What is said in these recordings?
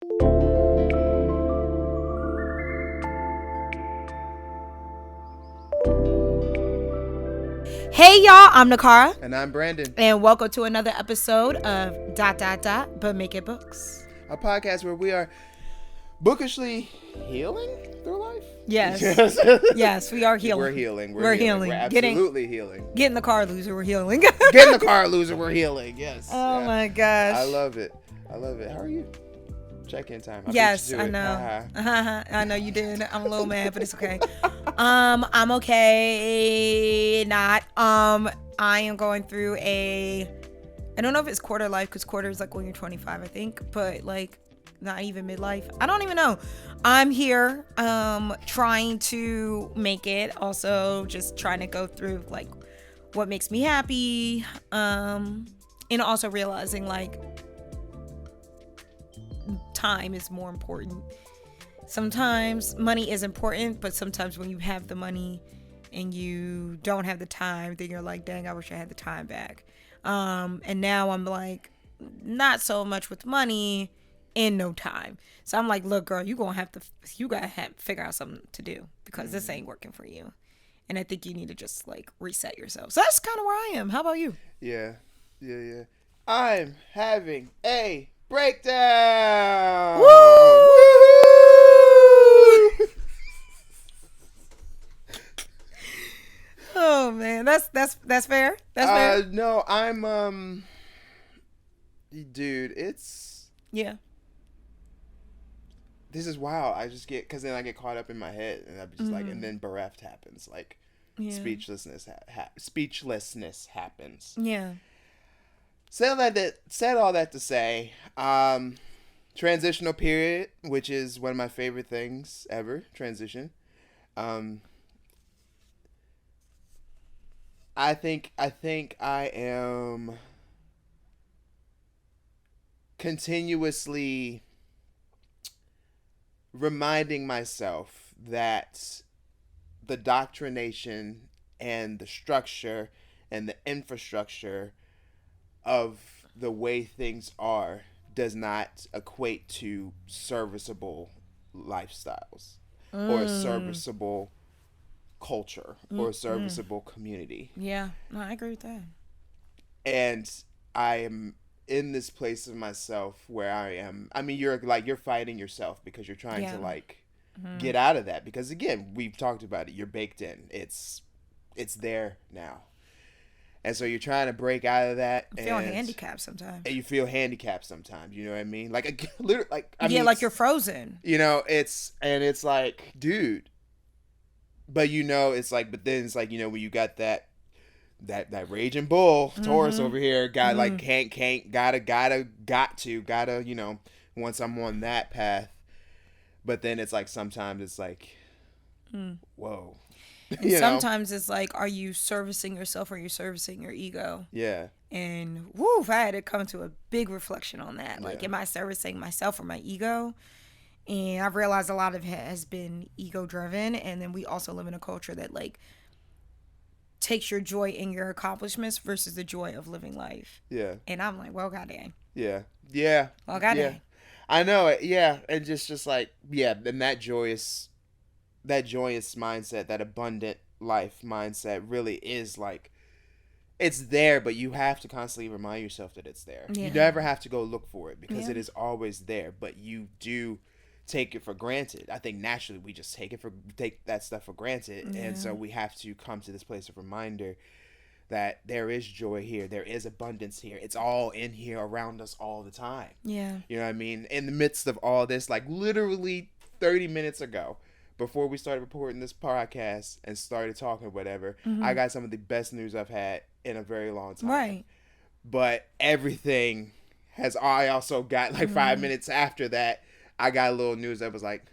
Hey y'all, I'm Niccara. And I'm Brandon. And welcome to another episode of ... but make it books. A podcast where we are bookishly healing through life? Yes. Yes, we are healing. We're healing. We're healing. We're absolutely healing. Get in the car, loser. We're healing. Get in the car, loser. We're healing. Yes. Oh my gosh. I love it. How are you? Check-in time. Yes, I know. I know you did. I'm a little mad, but it's okay. I'm okay. Not. I am going through I don't know if it's quarter life, because quarter is like when you're 25, I think, but like not even midlife. I don't even know. I'm here, trying to make it. Also, just trying to go through like what makes me happy. And also realizing like time is more important. Sometimes money is important, but sometimes when you have the money and you don't have the time, then you're like, dang, I wish I had the time back. And now I'm like, not so much with money and no time. So I'm like, look, girl, you gotta have to figure out something to do, because this ain't working for you. And I think you need to just like reset yourself. So that's kind of where I am. How about you? Yeah. I'm having a breakdown. Woo! Oh man, that's fair. That's fair. No, I'm dude, it's this is wild. I just get, because then I get caught up in my head, and I'm just like, and then bereft happens, like speechlessness happens. Yeah. Said all that to say, transitional period, which is one of my favorite things ever. Transition. I think I am continuously reminding myself that the doctrination and the structure and the infrastructure of the way things are does not equate to serviceable lifestyles or a serviceable culture or a serviceable community. Yeah, no, I agree with that. And I am in this place of myself where I mean, you're fighting yourself, because you're trying to like get out of that, because again, we've talked about it, you're baked in, it's there now. And so you're trying to break out of that. You feel handicapped sometimes. And you feel handicapped sometimes. You know what I mean? Like, literally, like, I mean, like you're frozen. You know, it's like, dude. But it's like, but then it's like, when you got that raging bull, Taurus over here, got like, can't, gotta, once I'm on that path. But then it's like, sometimes it's like, whoa. And sometimes it's like, are you servicing yourself or are you servicing your ego? Yeah. And woo, I had to come to a big reflection on that. Like, am I servicing myself or my ego? And I've realized a lot of it has been ego driven. And then we also live in a culture that like takes your joy in your accomplishments versus the joy of living life. Yeah. And I'm like, well, goddamn. Yeah. Well, goddamn. Yeah. I know it. Yeah. And just like, yeah. And that joyous mindset, that abundant life mindset really is like, it's there, but you have to constantly remind yourself that it's there. Yeah. You never have to go look for it, because it is always there, but you do take it for granted. I think naturally we just take that stuff for granted. And so we have to come to this place of reminder that there is joy here, there is abundance here, it's all in here around us all the time. Yeah. You know what I mean? In the midst of all this, like literally 30 minutes ago, before we started recording this podcast and started talking or whatever, I got some of the best news I've had in a very long time. Right. But everything I also got like 5 minutes after that, I got a little news that was like,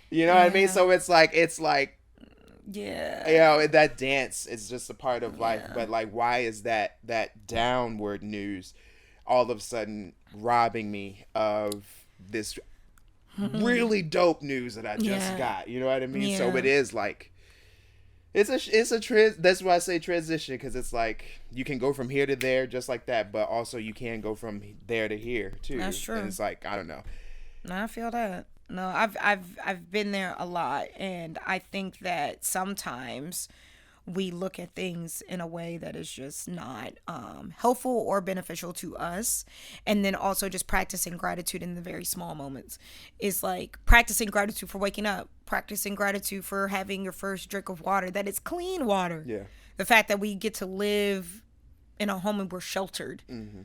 you know what I mean? So it's like, that dance is just a part of life. But like, why is that downward news all of a sudden robbing me of this really dope news that I just got? You know what I mean? So it is like, That's why I say transition, because it's like you can go from here to there just like that, but also you can go from there to here too. That's true. And it's like, I don't know. No, I feel that. No, I've been there a lot, and I think that sometimes we look at things in a way that is just not helpful or beneficial to us. And then also just practicing gratitude in the very small moments. It's like practicing gratitude for waking up, practicing gratitude for having your first drink of water, that it's clean water. Yeah. The fact that we get to live in a home and we're sheltered. Mm-hmm.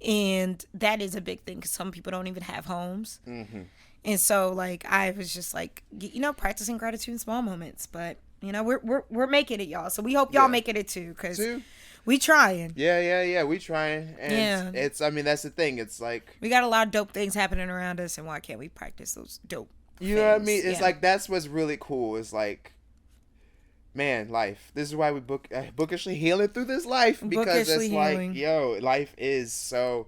And that is a big thing, because some people don't even have homes. Mm-hmm. And so, like, I was just like, practicing gratitude in small moments. But we're making it, y'all. So we hope y'all making it too, because we trying. Yeah. We trying. And it's, I mean, that's the thing. It's like, we got a lot of dope things happening around us, and why can't we practice those dope things? Know what I mean? It's like, that's what's really cool. It's like, man, life. This is why we bookishly healing through this life, because it's healing. Like, life is so...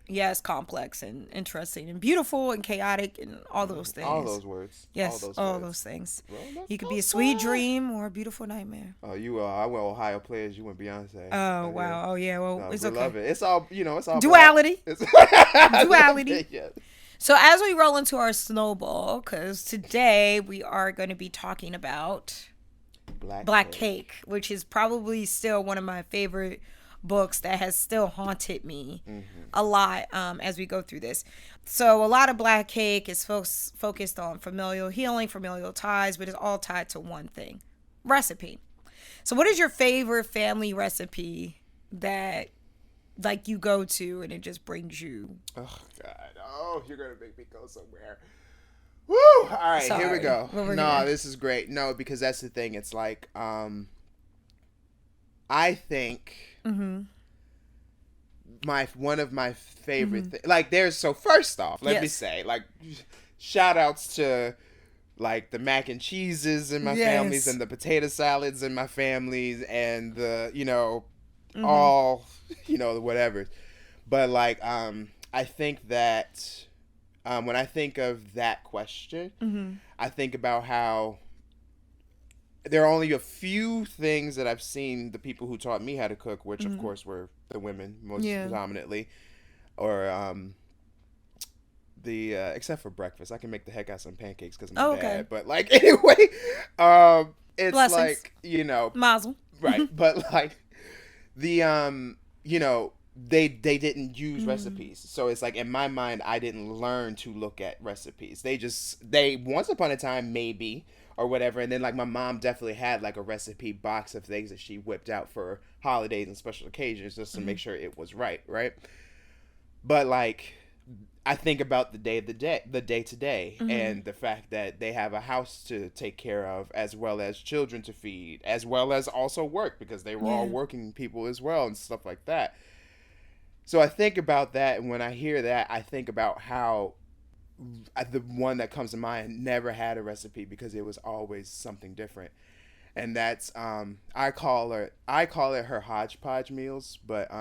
Yes, complex and interesting and beautiful and chaotic and all those things. All those words. Yes, all those things. Well, you could be a sweet dream or a beautiful nightmare. Oh, you I went Ohio players. You went Beyonce. Oh, wow. Oh, yeah. Well, it's okay. Love it. It's all, it's all duality. Duality. Yeah. So as we roll into our snowball, because today we are going to be talking about Black Cake, which is probably still one of my favorite books that has still haunted me a lot as we go through this. So a lot of Black Cake is focused on familial healing, familial ties, but it's all tied to one thing: recipe. So what is your favorite family recipe that like you go to and it just brings you? Oh God! Oh, you're gonna make me go somewhere. Woo! All right, Here we go. No, this is great. No, because that's the thing. It's like I think one of my favorite things, like, first off, let me say, like, shout outs to like the mac and cheeses in my families, and the potato salads in my families, and the all whatever. But like I think that when I think of that question, I think about how there are only a few things that I've seen the people who taught me how to cook, which of course were the women most predominantly, or except for breakfast. I can make the heck out of some pancakes because I'm dad. But like, anyway, it's blessings. Like, mazel. Right. But like the they didn't use recipes. So it's like, in my mind, I didn't learn to look at recipes. They once upon a time, maybe, or whatever. And then like my mom definitely had like a recipe box of things that she whipped out for holidays and special occasions just to make sure it was right. But like, I think about the day to day, and the fact that they have a house to take care of, as well as children to feed, as well as also work, because they were all working people as well and stuff like that. So I think about that, and when I hear that, I think about how the one that comes to mind never had a recipe, because it was always something different. And that's I call it her hodgepodge meals, but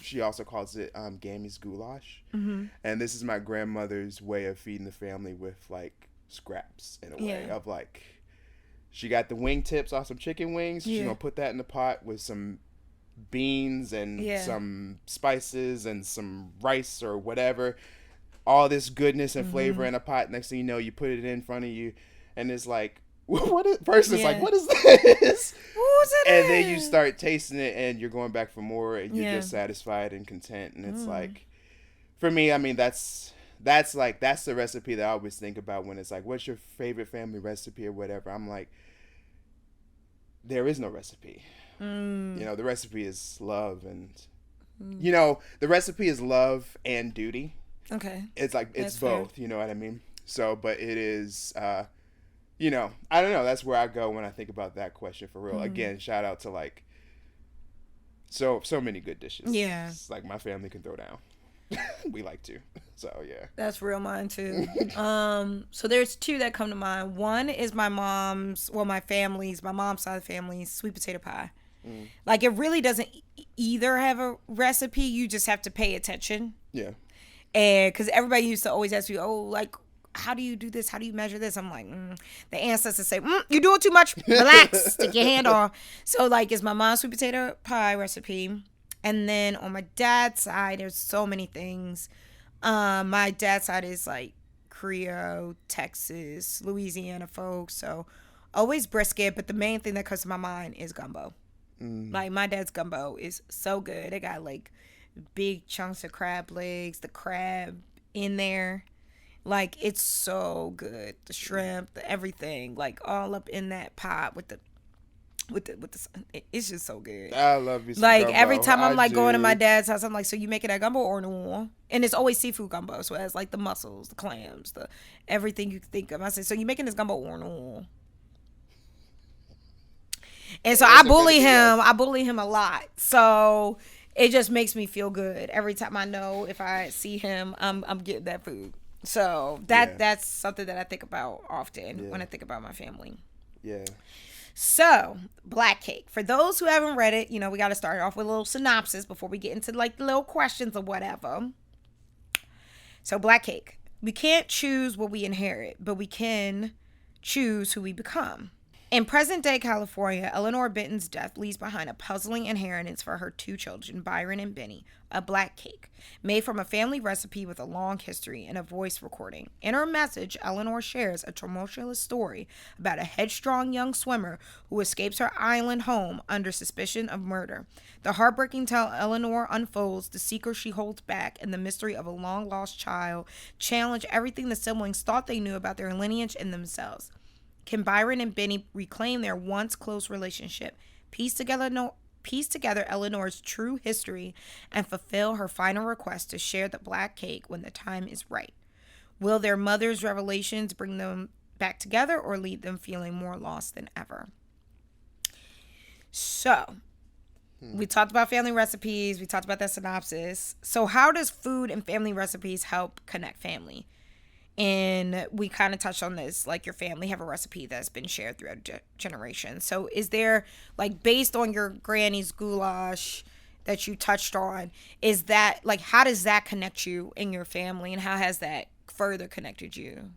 she also calls it Gammy's goulash. And this is my grandmother's way of feeding the family with like scraps, in a way of like, she got the wingtips off some chicken wings. She's gonna put that in the pot with some beans and some spices and some rice or whatever, all this goodness and flavor in a pot. Next thing you know, you put it in front of you, and it's like, first it's like, what is this? And then you start tasting it, and you're going back for more, and you're just satisfied and content. And it's like, for me, I mean, that's the recipe that I always think about when it's like, what's your favorite family recipe or whatever. I'm like, there is no recipe. The recipe is love, and the recipe is love and duty. Okay. It's like, it's both, fair. You know what I mean? So, but it is, I don't know. That's where I go when I think about that question, for real. Again, shout out to like, so many good dishes. Yeah. It's like my family can throw down. We like to. So, yeah. That's real mine too. So there's two that come to mind. One is my mom's side of the family's sweet potato pie. Like, it really doesn't either have a recipe. You just have to pay attention. Yeah. And because everybody used to always ask me, how do you do this? How do you measure this? I'm like, the ancestors say, you're doing too much. Relax. Take your hand off. So, like, it's my mom's sweet potato pie recipe. And then on my dad's side, there's so many things. My dad's side is, like, Creole, Texas, Louisiana folks. So, always brisket. But the main thing that comes to my mind is gumbo. Like, my dad's gumbo is so good. They got, like, big chunks of crab legs, the crab in there. Like, it's so good. The shrimp, the everything, like, all up in that pot with the it's just so good. I love you some like gumbo. Every time I'm like do. going to my dad's house, I'm like, so you making that gumbo or no? And it's always seafood gumbo, so it has like the mussels, the clams, the everything you can think of. I said, so you making this gumbo or no? And so I bully him a lot. So it just makes me feel good every time. I know if I see him, I'm getting that food. So that's something that I think about often when I think about my family. Yeah. So, black cake. For those who haven't read it, we got to start off with a little synopsis before we get into like the little questions or whatever. So, black cake. We can't choose what we inherit, but we can choose who we become. In present-day California, Eleanor Benton's death leaves behind a puzzling inheritance for her two children, Byron and Benny, a black cake, made from a family recipe with a long history and a voice recording. In her message, Eleanor shares a tumultuous story about a headstrong young swimmer who escapes her island home under suspicion of murder. The heartbreaking tale Eleanor unfolds, the secret she holds back, and the mystery of a long-lost child challenge everything the siblings thought they knew about their lineage and themselves. Can Byron and Benny reclaim their once close relationship, piece together Eleanor's true history, and fulfill her final request to share the black cake when the time is right? Will their mother's revelations bring them back together or leave them feeling more lost than ever? So, we talked about family recipes. We talked about that synopsis. So how does food and family recipes help connect family? And we kind of touched on this, like your family have a recipe that's been shared throughout generations. So is there, like, based on your granny's goulash that you touched on, is that, like, how does that connect you in your family, and how has that further connected you,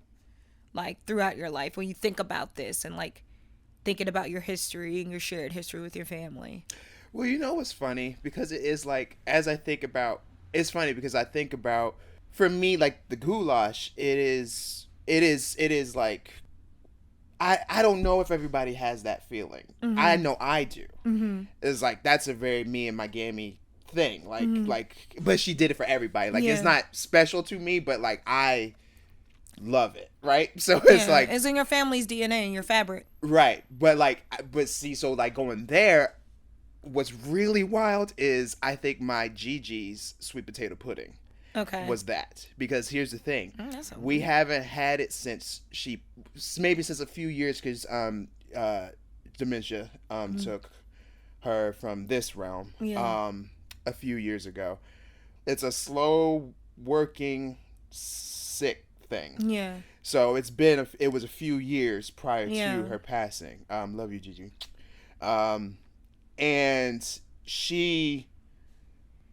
like, throughout your life when you think about this and, like, thinking about your history and your shared history with your family? Well, what's funny? Because it is, like, as I think about, it's funny because I think about, for me, like, the goulash, it is like, I don't know if everybody has that feeling. Mm-hmm. I know I do. Mm-hmm. It's like, that's a very me and my gammy thing. Like, but she did it for everybody. Like, it's not special to me, but, like, I love it, right? So it's like, it's in your family's DNA and your fabric. Right. But see, so, like, going there, what's really wild is I think my Gigi's sweet potato pudding. Okay. Was that, because here's the thing, we weird. haven't had it since maybe since a few years, because dementia took her from this realm a few years ago. It's a slow working sick thing, so it was a few years prior to her passing. Love you, Gigi. And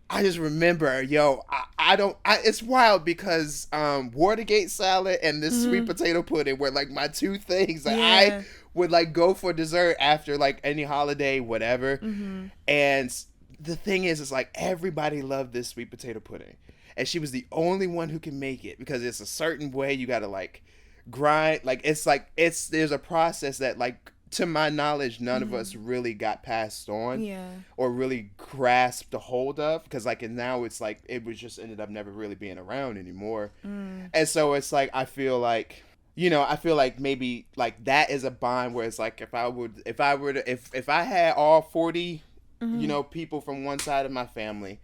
I just remember, it's wild because Watergate salad and this sweet potato pudding were, like, my two things that I would, like, go for dessert after, like, any holiday, whatever. Mm-hmm. And the thing is, it's like, everybody loved this sweet potato pudding. And she was the only one who can make it, because it's a certain way you gotta, like, grind. Like, there's a process that, like, to my knowledge, none of us really got passed on or really grasped a hold of, because, like, and now it's like it was just ended up never really being around anymore. And so it's like, I feel like maybe, like, that is a bond where it's like, if I had all 40 people from one side of my family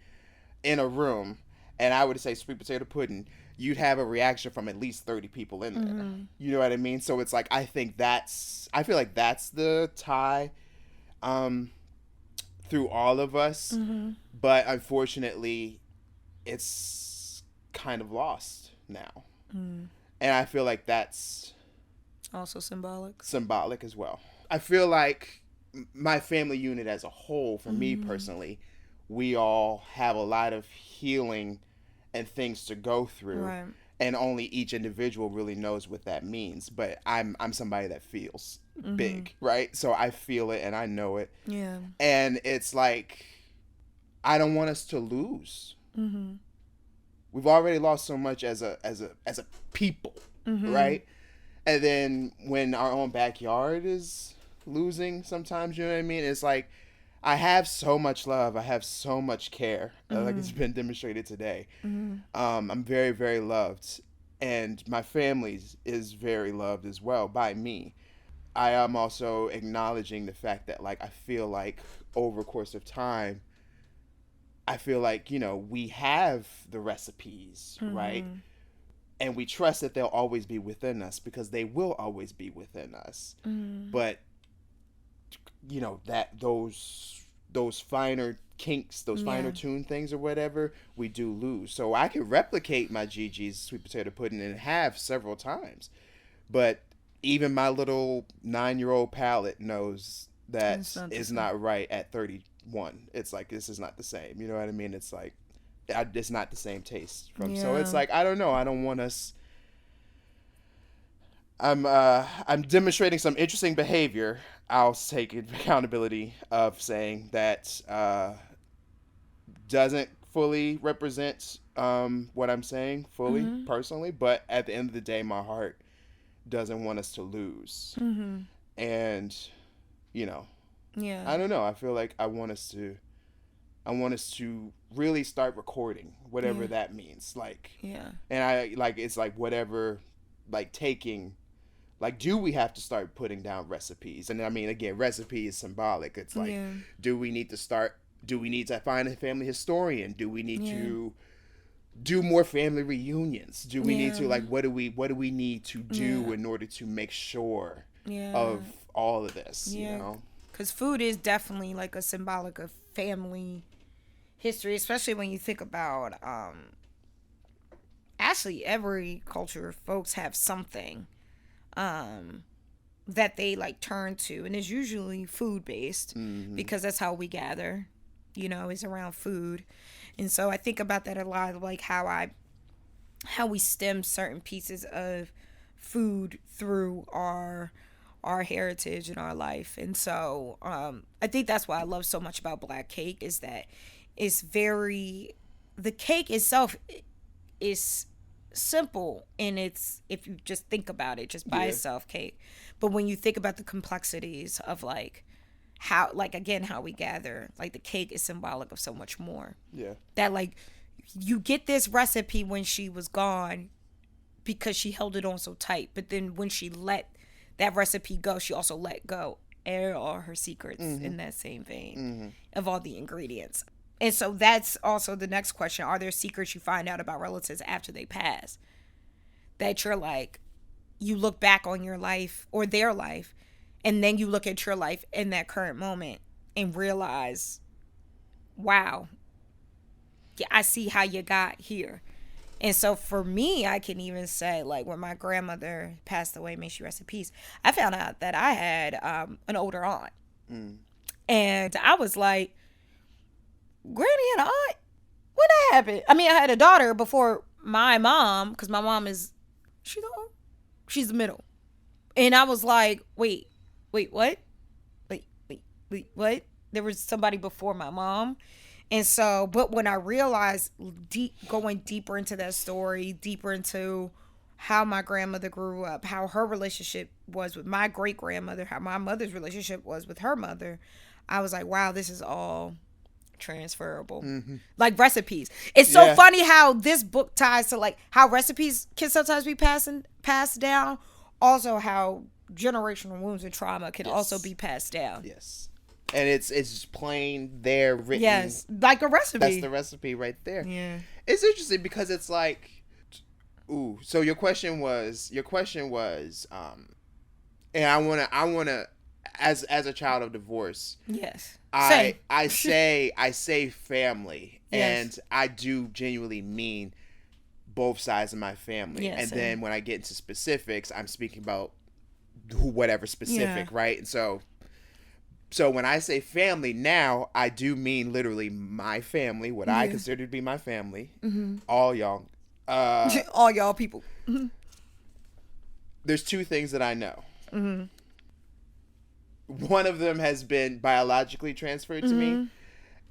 in a room and I would say sweet potato pudding, you'd have a reaction from at least 30 people in there. You know what I mean? So it's like, I feel like that's the tie through all of us. But unfortunately, it's kind of lost now. And I feel like that's also symbolic as well. I feel like my family unit as a whole, for me personally, we all have a lot of healing and things to go through. Right. and only each individual really knows what that means. But I'm somebody that feels big, right? So I feel it and I know it. Yeah. And it's like, I don't want us to lose. We've already lost so much as a people, right? And then when our own backyard is losing, sometimes, you know what I mean? It's like, I have so much love. I have so much care. Like it's been demonstrated today. I'm very, very loved. And my family is very loved as well by me. I am also acknowledging the fact that, like, I feel like over the course of time, I feel like, you know, we have the recipes, right? And we trust that they'll always be within us, because they will always be within us. But, you know, that those finer kinks, those finer tuned things or whatever, we do lose. So I can replicate my Gigi's sweet potato pudding and have several times. But even my little 9-year-old palate knows that it's not right at 31. It's like, this is not the same. You know what I mean? It's like, it's not the same taste from. So it's like, I don't know. I don't want us. I'm demonstrating some interesting behavior. I'll take accountability of saying that doesn't fully represent what I'm saying fully personally, but at the end of the day, my heart doesn't want us to lose. And, you know, I don't know. I feel like I want us to really start recording, whatever that means. Like, and I like, it's like whatever, like taking, like, do we have to start putting down recipes? And I mean, again, recipe is symbolic. It's like, do we need to find a family historian? Do we need to do more family reunions? Do we need to, like, what do we need to do in order to make sure of all of this, you know? Because food is definitely like a symbolic of family history, especially when you think about, actually every culture, folks have something that they like turn to, and it's usually food based because that's how we gather, you know, is around food. And so I think about that a lot, like how we stem certain pieces of food through our heritage and our life. And so I think that's why I love so much about black cake, is that it's the cake itself is simple, and it's, if you just think about it just by itself, cake. But when you think about the complexities of like how, like, again, how we gather, like the cake is symbolic of so much more. That like you get this recipe when she was gone because she held it on so tight, but then when she let that recipe go, she also let go all her secrets in that same vein of all the ingredients. And so that's also the next question. Are there secrets you find out about relatives after they pass that you're like, you look back on your life or their life, and then you look at your life in that current moment and realize, wow, yeah, I see how you got here. And so for me, I can even say, like, when my grandmother passed away, may she rest in peace, I found out that I had an older aunt. And I was like, Granny and aunt? When that happened? I mean, I had a daughter before my mom, because my mom is, she's the middle. And I was like, wait, what? Wait, what? There was somebody before my mom. And so, but when I realized, going deeper into that story, deeper into how my grandmother grew up, how her relationship was with my great grandmother, how my mother's relationship was with her mother, I was like, wow, this is all transferable. Like recipes. It's so funny how this book ties to like how recipes can sometimes be passed down. Also how generational wounds and trauma can also be passed down. And it's plain there written. Like a recipe. That's the recipe right there. It's interesting because it's like, ooh. So your question was, and I wanna, as a child of divorce. I say family, and I do genuinely mean both sides of my family. And then when I get into specifics, I'm speaking about whatever specific, right? And so when I say family now, I do mean literally my family, what I consider to be my family, all y'all, All y'all people. There's two things that I know. One of them has been biologically transferred to me,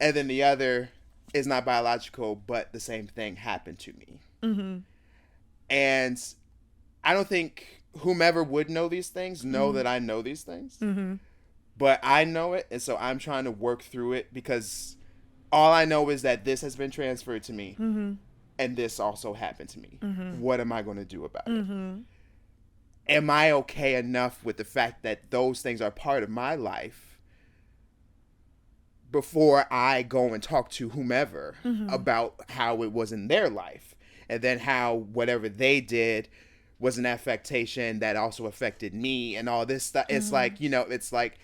and then the other is not biological, but the same thing happened to me. And I don't think whomever would know these things know that I know these things, but I know it, and so I'm trying to work through it, because all I know is that this has been transferred to me, and this also happened to me. What am I going to do about it? Am I okay enough with the fact that those things are part of my life before I go and talk to whomever about how it was in their life, and then how whatever they did was an affectation that also affected me and all this stuff? It's like, it's like,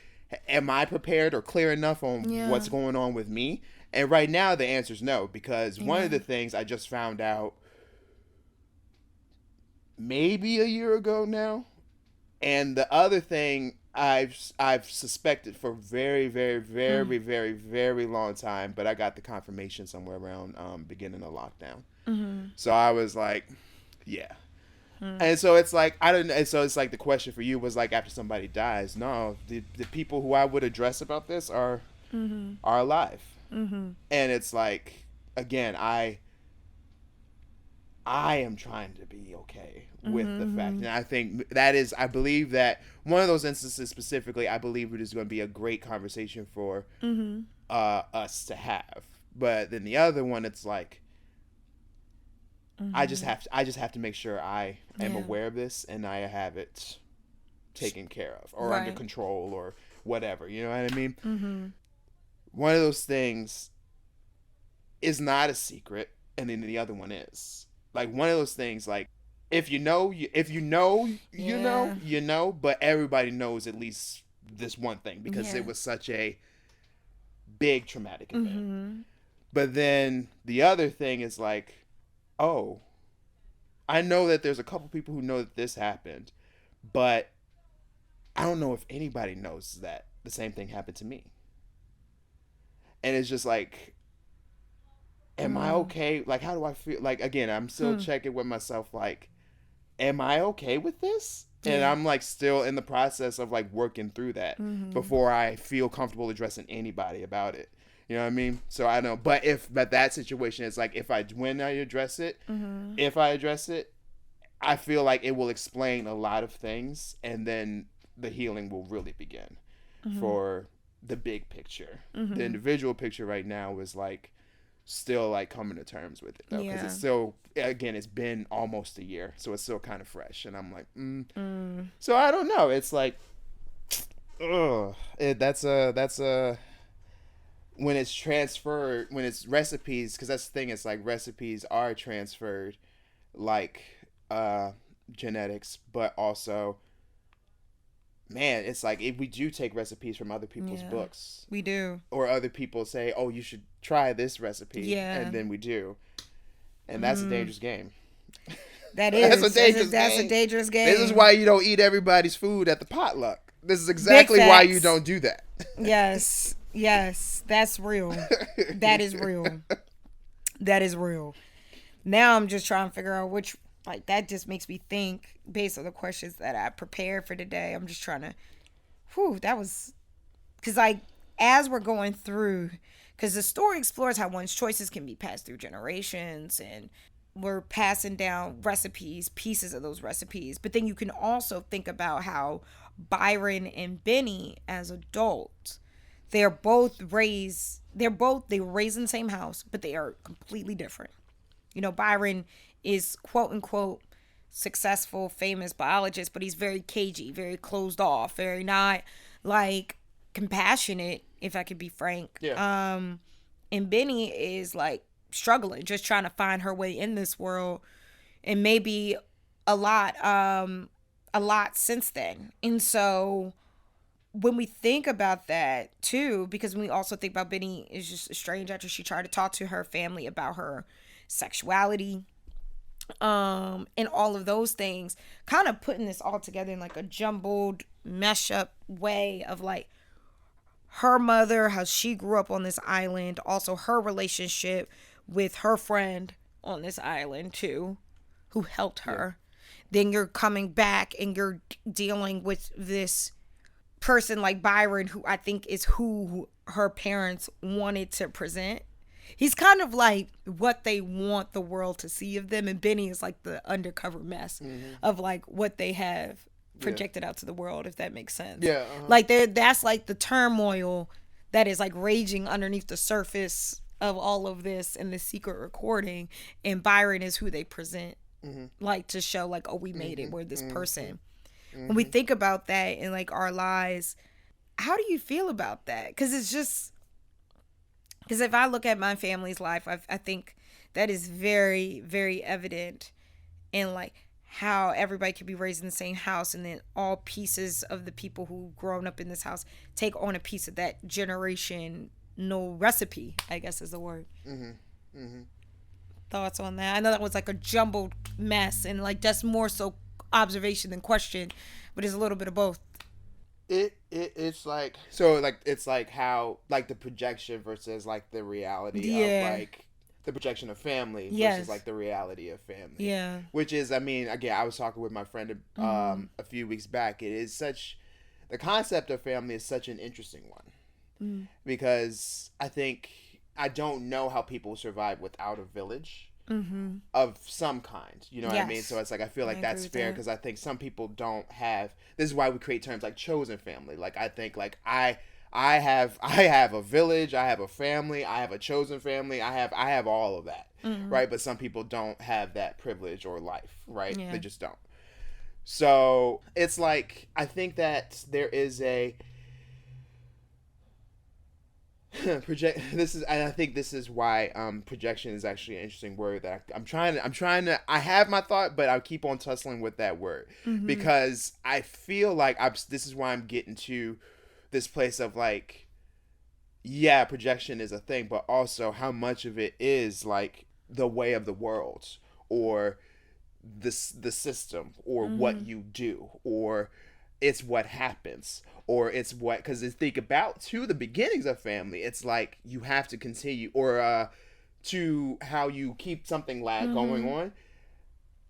am I prepared or clear enough on what's going on with me? And right now the answer is no, because one of the things I just found out maybe a year ago now, and the other thing I've suspected for very, very, very, very, very long time, but I got the confirmation somewhere around beginning of lockdown. So I was like, yeah. And so it's like, I don't know. And so it's like the question for you was like, after somebody dies, no, the people who I would address about this are alive. And it's like, again, I am trying to be okay with the fact. And I think that is, I believe that one of those instances specifically, I believe it is going to be a great conversation for us to have. But then the other one, it's like, I just have to make sure I am aware of this and I have it taken care of or under control or whatever. You know what I mean? One of those things is not a secret, and then the other one is. Like, one of those things, like, if you know, you know, but everybody knows at least this one thing, because it was such a big traumatic event. But then the other thing is like, oh, I know that there's a couple people who know that this happened, but I don't know if anybody knows that the same thing happened to me. And it's just like, am I okay? Like, how do I feel? Like, again, I'm still checking with myself, like, am I okay with this? And I'm like still in the process of like working through that before I feel comfortable addressing anybody about it. You know what I mean? So I know, but that situation is like, when I address it, if I address it, I feel like it will explain a lot of things, and then the healing will really begin for the big picture. The individual picture right now is like still like coming to terms with it, though, because it's still, again, it's been almost a year, so it's still kind of fresh, and I'm like, so I don't know. It's like, that's a when it's transferred, when it's recipes, because that's the thing, it's like recipes are transferred like genetics, but also, man, it's like, if we do take recipes from other people's books, we do, or other people say, oh, you should try this recipe, and then we do, and that's a dangerous game. That is. That's a dangerous game. This is why you don't eat everybody's food at the potluck. This is exactly why you don't do that. Yes, that's real. That is real. That is real. Now I'm just trying to figure out which, like, that just makes me think based on the questions that I prepared for today. I'm just trying to, that was, because like, as we're going through, because the story explores how one's choices can be passed through generations, and we're passing down recipes, pieces of those recipes. But then you can also think about how Byron and Benny, as adults, they were raised in the same house, but they are completely different. You know, Byron is quote unquote successful, famous biologist, but he's very cagey, very closed off, very not like compassionate, if I could be frank. Yeah. And Benny is like struggling, just trying to find her way in this world, and maybe a lot since then. And so when we think about that too, because when we also think about Benny is just estranged after she tried to talk to her family about her sexuality, and all of those things, kind of putting this all together in like a jumbled mesh up way of like her mother, how she grew up on this island, also her relationship with her friend on this island too, who helped her. Then you're coming back and you're dealing with this person like Byron, who I think is who her parents wanted to present. He's kind of like what they want the world to see of them, and Benny is like the undercover mess of like what they have projected out to the world, if that makes sense. Yeah. Like that's like the turmoil that is like raging underneath the surface of all of this and the secret recording, and Byron is who they present like to show like, oh, we made it, we're this person. When we think about that in like our lives, how do you feel about that? Because it's just, because if I look at my family's life, I think that is very, very evident in like how everybody could be raised in the same house, and then all pieces of the people who've grown up in this house take on a piece of that generation. No recipe, I guess is the word. Thoughts on that? I know that was like a jumbled mess, and like that's more so observation than question, but it's a little bit of both. It's like, so like it's like how like the projection versus like the reality of like the projection of family versus like the reality of family. Yeah. Which is, I mean, again, I was talking with my friend a few weeks back. It is such, the concept of family is such an interesting one because I don't know how people survive without a village. Of some kind, you know what I mean? So it's like, I feel like that's fair because I think some people don't have, this is why we create terms like chosen family. Like I think like I have a village, I have a family, I have a chosen family, I have all of that, right? But some people don't have that privilege or life, right? They just don't. So it's like, I think that there is a I think this is why projection is actually an interesting word that I'm trying to I have my thought, but I keep on tussling with that word because I feel like this is why I'm getting to this place of like, yeah, projection is a thing, but also how much of it is like the way of the world or the system or what you do, or it's what happens, or it's what, because think about to the beginnings of family, it's like you have to continue, or to how you keep something going on,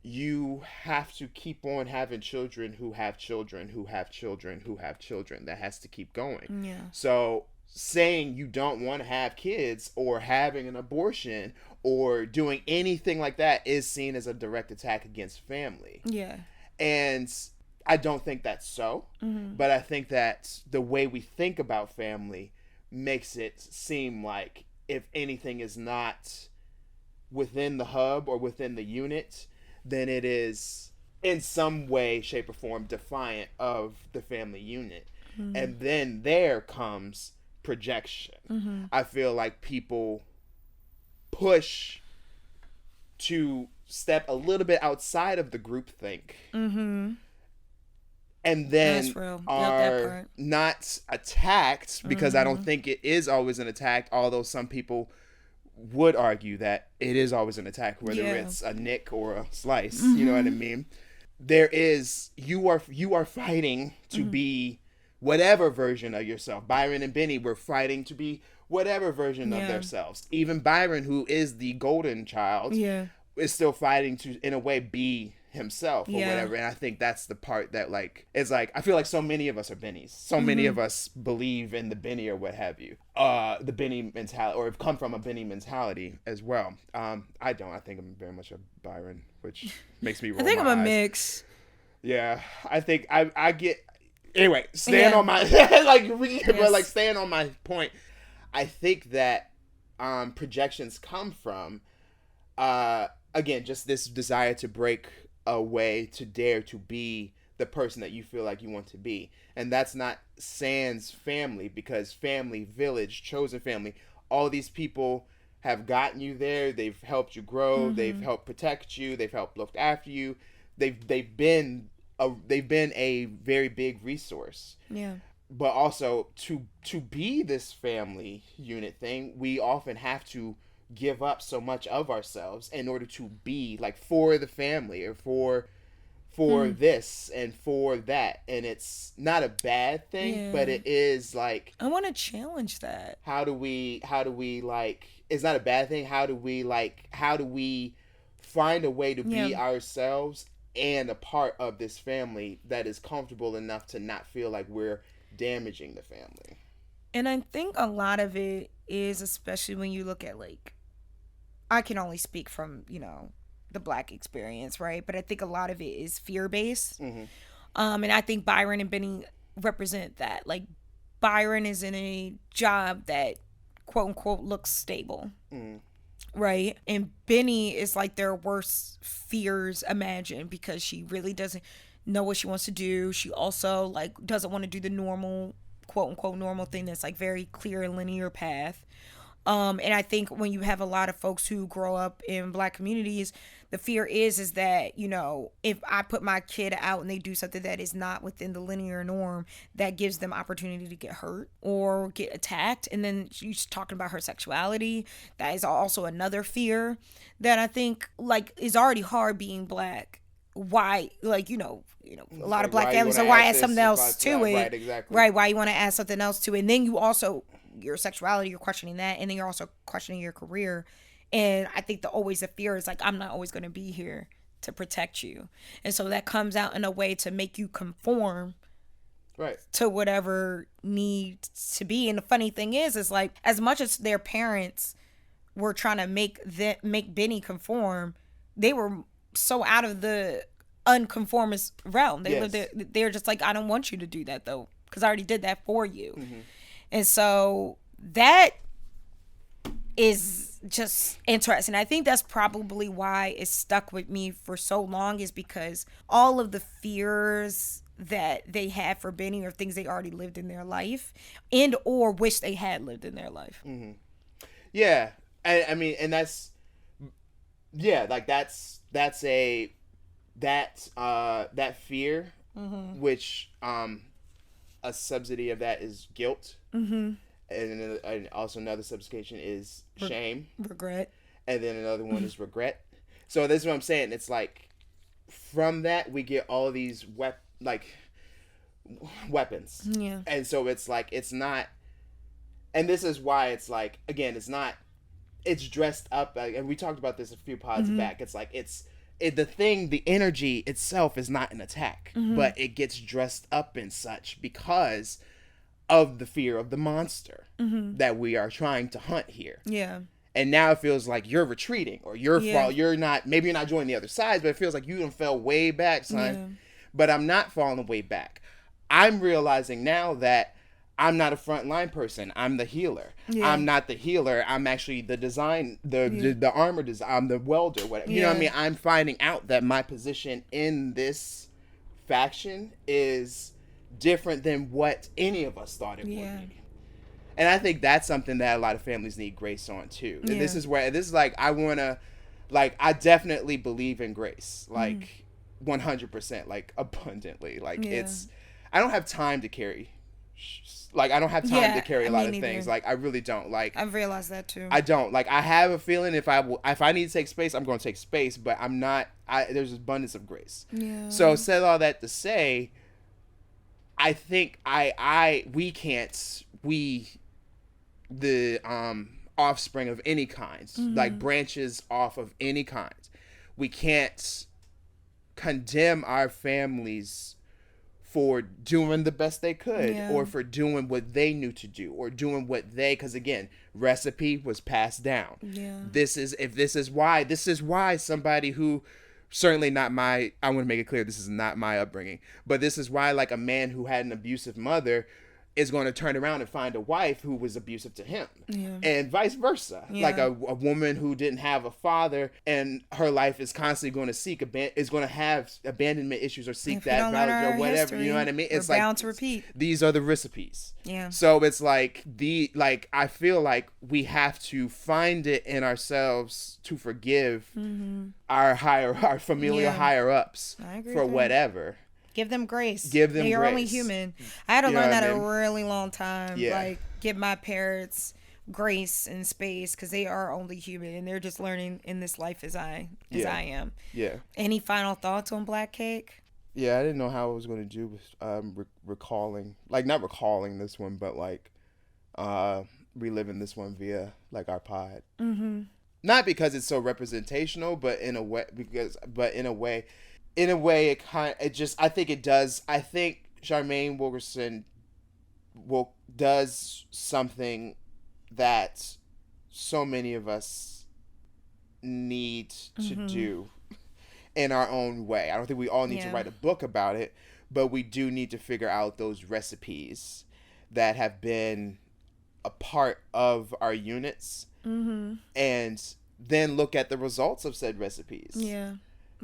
you have to keep on having children who have children who have children who have children. That has to keep going. So saying you don't want to have kids or having an abortion or doing anything like that is seen as a direct attack against family. And I don't think that's so, but I think that the way we think about family makes it seem like if anything is not within the hub or within the unit, then it is in some way, shape, or form defiant of the family unit. And then there comes projection. I feel like people push to step a little bit outside of the groupthink. And then are not attacked, because I don't think it is always an attack, although some people would argue that it is always an attack, whether it's a nick or a slice. You know what I mean? There is, you are fighting to be whatever version of yourself. Byron and Benny were fighting to be whatever version of themselves. Even Byron, who is the golden child, is still fighting to, in a way, be himself or whatever. And I think that's the part that like, it's like, I feel like so many of us are Bennies. So many of us believe in the Benny or what have you. The Benny mentality, or have come from a Benny mentality as well. I don't. I think I'm very much a Byron, which makes me roll my eyes. I'm a mix. Yeah. I think I get, anyway, staying on my, but like staying on my point, I think that projections come from, again, just this desire to break away, to dare to be the person that you feel like you want to be. And that's not sans family, because family, village, chosen family, all these people have gotten you there. They've helped you grow. They've helped protect you. They've helped look after you. They've been a very big resource. But also to be this family unit thing, we often have to give up so much of ourselves in order to be like for the family, or for this and for that. And it's not a bad thing, but it is like, I want to challenge that. How do we like, it's not a bad thing. How do we find a way to be Yeah. ourselves and a part of this family that is comfortable enough to not feel like we're damaging the family. And I think a lot of it is, especially when you look at like, I can only speak from, the Black experience, right? But I think a lot of it is fear based. Mm-hmm. And I think Byron and Benny represent that. Like, Byron is in a job that quote unquote looks stable. Mm-hmm. Right. And Benny is like their worst fears imagined, because she really doesn't know what she wants to do. She also like doesn't want to do the normal, quote unquote normal thing that's like very clear and linear path. And I think when you have a lot of folks who grow up in Black communities, the fear is that, if I put my kid out and they do something that is not within the linear norm, that gives them opportunity to get hurt or get attacked. And then she's talking about her sexuality. That is also another fear that I think like is already hard being Black. Why, like, a lot of Black families, so why add something else to it? Right, exactly. Right, why you want to add something else to it? And then you also, your sexuality, you're questioning that, and then you're also questioning your career. And I think always the fear is like, I'm not always going to be here to protect you. And so that comes out in a way to make you conform right to whatever needs to be. And the funny thing is like, as much as their parents were trying to make Benny conform, they were so out of the unconformist realm. They're just like, I don't want you to do that though, because I already did that for you. Mm-hmm. And so that is just interesting. I think that's probably why it stuck with me for so long, is because all of the fears that they had for Benny are things they already lived in their life and or wish they had lived in their life. Mm-hmm. Yeah. I mean, and that's, yeah, like that fear, mm-hmm. which, a subsidy of that is guilt. Mm-hmm. And also another subsection is shame. Regret. And then another one is regret. So this is what I'm saying. It's like, from that, we get all these weapons. Yeah. And so it's like, it's not, and this is why it's like, again, it's dressed up, and we talked about this a few pods mm-hmm. back. It's like, the energy itself is not an attack, mm-hmm. but it gets dressed up in such because of the fear of the monster mm-hmm. that we are trying to hunt here. Yeah. And now it feels like you're retreating, or you're not, maybe you're not joining the other side, but it feels like you done fell way back, son. Yeah. But I'm not falling way back. I'm realizing now that I'm not a frontline person. I'm the healer. Yeah. I'm not the healer. I'm actually the design, the armor design. I'm the welder, whatever. You know what I mean? I'm finding out that my position in this faction is different than what any of us thought it would be. And I think that's something that a lot of families need grace on too. Yeah. This is like, I definitely believe in grace, like 100%, like abundantly. Like I don't have time to carry. Like, I don't have time to carry a lot of things. Like, I really don't. Like, I've realized that too. I don't. Like, I have a feeling if I need to take space, I'm going to take space. But I'm not. There's abundance of grace. Yeah. So said all that to say, I think the offspring of any kind, mm-hmm. like branches off of any kind, we can't condemn our families for doing the best they could, or for doing what they knew to do, or doing what because again, recipe was passed down. Yeah. This is why somebody who, certainly not I want to make it clear, this is not my upbringing, but this is why, like, a man who had an abusive mother is going to turn around and find a wife who was abusive to him, and vice versa. Like a woman who didn't have a father and her life is constantly going to is going to have abandonment issues or seek that value or whatever. History, you know what I mean? It's like bound to repeat. These are the recipes. Yeah. So it's like I feel like we have to find it in ourselves to forgive mm-hmm. our familial higher ups for whatever. Give them grace. They're only human. I had to learn that a really long time. Yeah. Like, give my parents grace and space, because they are only human and they're just learning in this life as I am. Yeah. Any final thoughts on Black Cake? Yeah, I didn't know how I was going to do with recalling, like, not recalling this one, but like reliving this one via like our pod. Mm-hmm. not because it's so representational, but in a way, it kind it just, I think it does. I think Charmaine Wilkerson does something that so many of us need to do in our own way. I don't think we all need to write a book about it, but we do need to figure out those recipes that have been a part of our units, and then look at the results of said recipes. Yeah,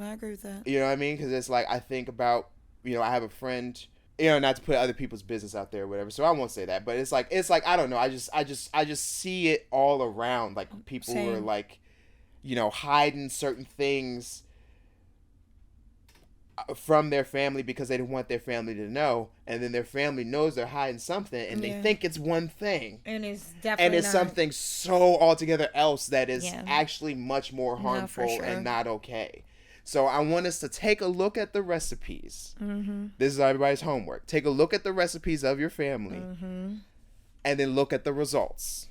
I agree with that. You know what I mean? Because it's like, I think about, I have a friend, not to put other people's business out there or whatever, so I won't say that, but it's like I don't know, I just see it all around, like people who are like, hiding certain things from their family because they don't want their family to know, and then their family knows they're hiding something, and they think it's one thing, and it's definitely not. Something so altogether else that is actually much more harmful and not okay. So I want us to take a look at the recipes. This is everybody's homework. Take a look at the recipes of your family, and then look at the results,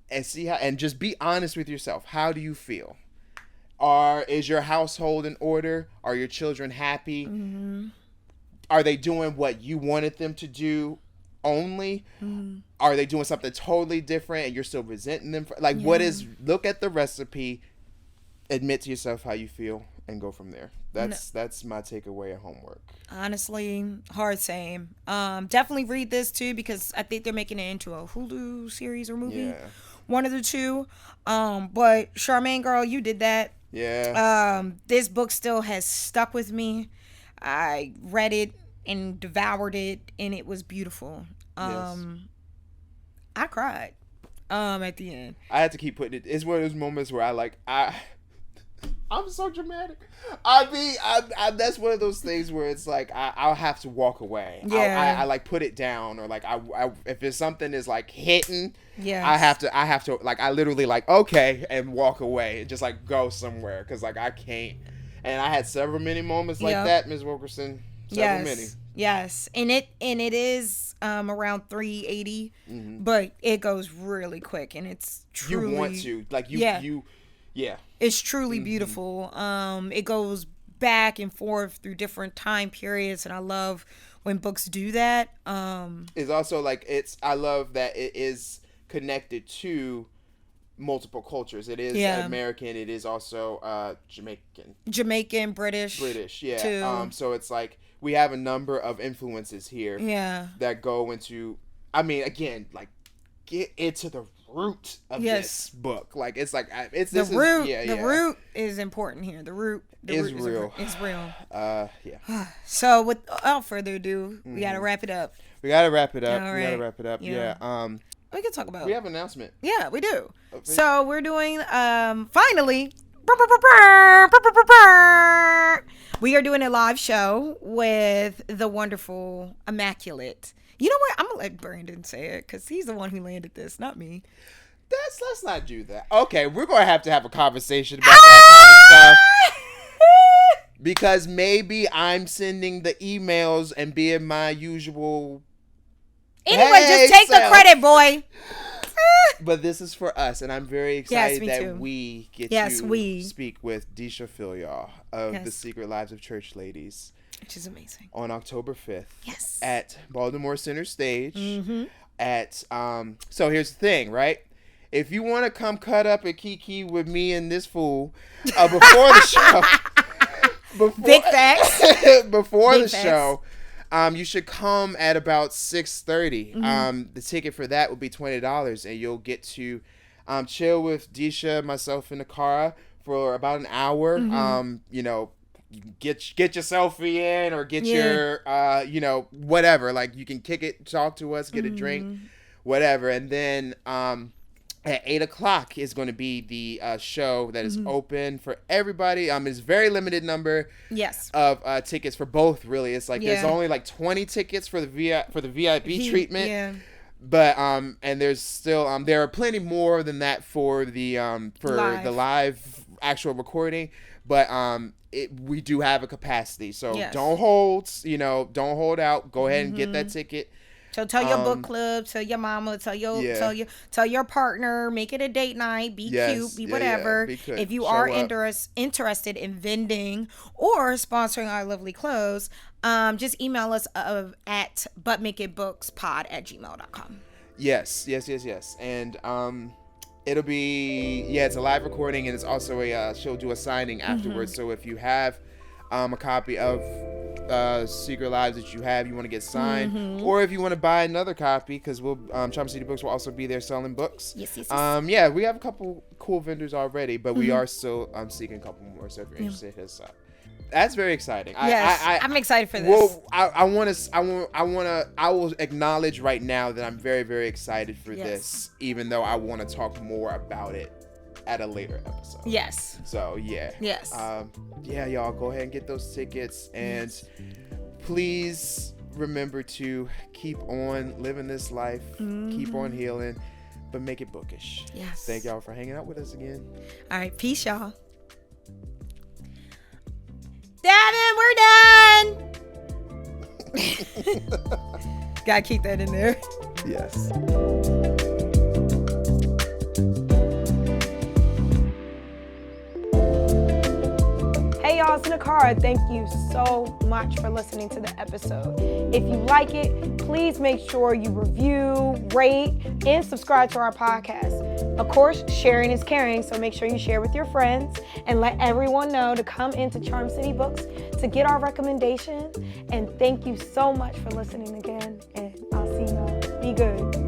and see how, and just be honest with yourself. How do you feel? Is your household in order? Are your children happy? Are they doing what you wanted them to do only? Are they doing something totally different and you're still resenting them? Look at the recipe, admit to yourself how you feel, and go from there. That's my takeaway of homework. Honestly, hard same. Definitely read this too, because I think they're making it into a Hulu series or movie. Yeah. One of the two. But Charmaine, girl, you did that. Yeah. This book still has stuck with me. I read it and devoured it, and it was beautiful. I cried at the end. I had to keep putting it. It's one of those moments where I'm so dramatic. That's one of those things where it's like I'll have to walk away. Yeah. I like put it down, or like if it's something is like hitting, I have to like, I literally like, okay, and walk away and just like go somewhere, because like I can't. And I had several many moments like that, Ms. Wilkerson. Many. Yes, and it is around 380, but it goes really quick, and it's truly, you want to like you. Yeah. It's truly beautiful. It goes back and forth through different time periods, and I love when books do that. It's also like, I love that it is connected to multiple cultures. It is American. It is also Jamaican, British, yeah. Too. So it's like we have a number of influences here. Yeah. That go into. I mean, again, like, get into the root of this book. Like, it's like the root is important here. The root is real. It's real. Yeah. So without further ado, we gotta wrap it up. All right. Yeah. We can talk about. We have an announcement. Yeah, we do. Okay. So we're doing finally. We are doing a live show with the wonderful, immaculate. You know what? I'm gonna let Brandon say it, because he's the one who landed this, not me. Let's not do that. Okay, we're gonna have a conversation about that kind of stuff. Because maybe I'm sending the emails and being my usual. Anyway, just take the credit, boy. But this is for us, and I'm very excited that we get to speak with Disha Philyaw of The Secret Lives of Church Ladies. Which is amazing. On October 5th. Yes. At Baltimore Center Stage. So here's the thing, right? If you want to come cut up and kiki with me and this fool before the show. Big facts. Before the show, you should come at about 6:30. The ticket for that will be $20, and you'll get to chill with Disha, myself, and Niccara for about an hour. Get your selfie in, or get your whatever, like, you can kick it, talk to us, get a drink, whatever. And then at 8:00 is going to be the show that is open for everybody. It's very limited number of tickets for both, really. It's like there's only like 20 tickets for the VIP treatment. But and there's still there are plenty more than that for the the live actual recording. But we do have a capacity, so don't hold out. Go ahead and get that ticket. So tell your book club, tell your mama, tell your partner, make it a date night, be cute, be whatever. Be if you are interested in vending or sponsoring our lovely clothes, just email us at butmakeitbookspod@gmail.com. Yes. And it'll be, it's a live recording, and it's also she'll do a signing afterwards. So if you have a copy of Secret Lives that you want to get signed, or if you want to buy another copy, because Charm City Books will also be there selling books. Yes. We have a couple cool vendors already, but we are still seeking a couple more. So if you're interested, hit us up. That's very exciting. Yes, I'm excited for this. Well, I will acknowledge right now that I'm very, very excited for this, even though I want to talk more about it at a later episode. Yes. So Yes. Y'all go ahead and get those tickets, and please remember to keep on living this life, keep on healing, but make it bookish. Yes. Thank y'all for hanging out with us again. All right, peace, y'all. Devin, we're done. Gotta keep that in there. Yes. Hey y'all, it's Niccara. Thank you so much for listening to the episode. If you like it, please make sure you review, rate, and subscribe to our podcast. Of course, sharing is caring, so make sure you share with your friends and let everyone know to come into Charm City Books to get our recommendations. And thank you so much for listening again, and I'll see y'all. Be good.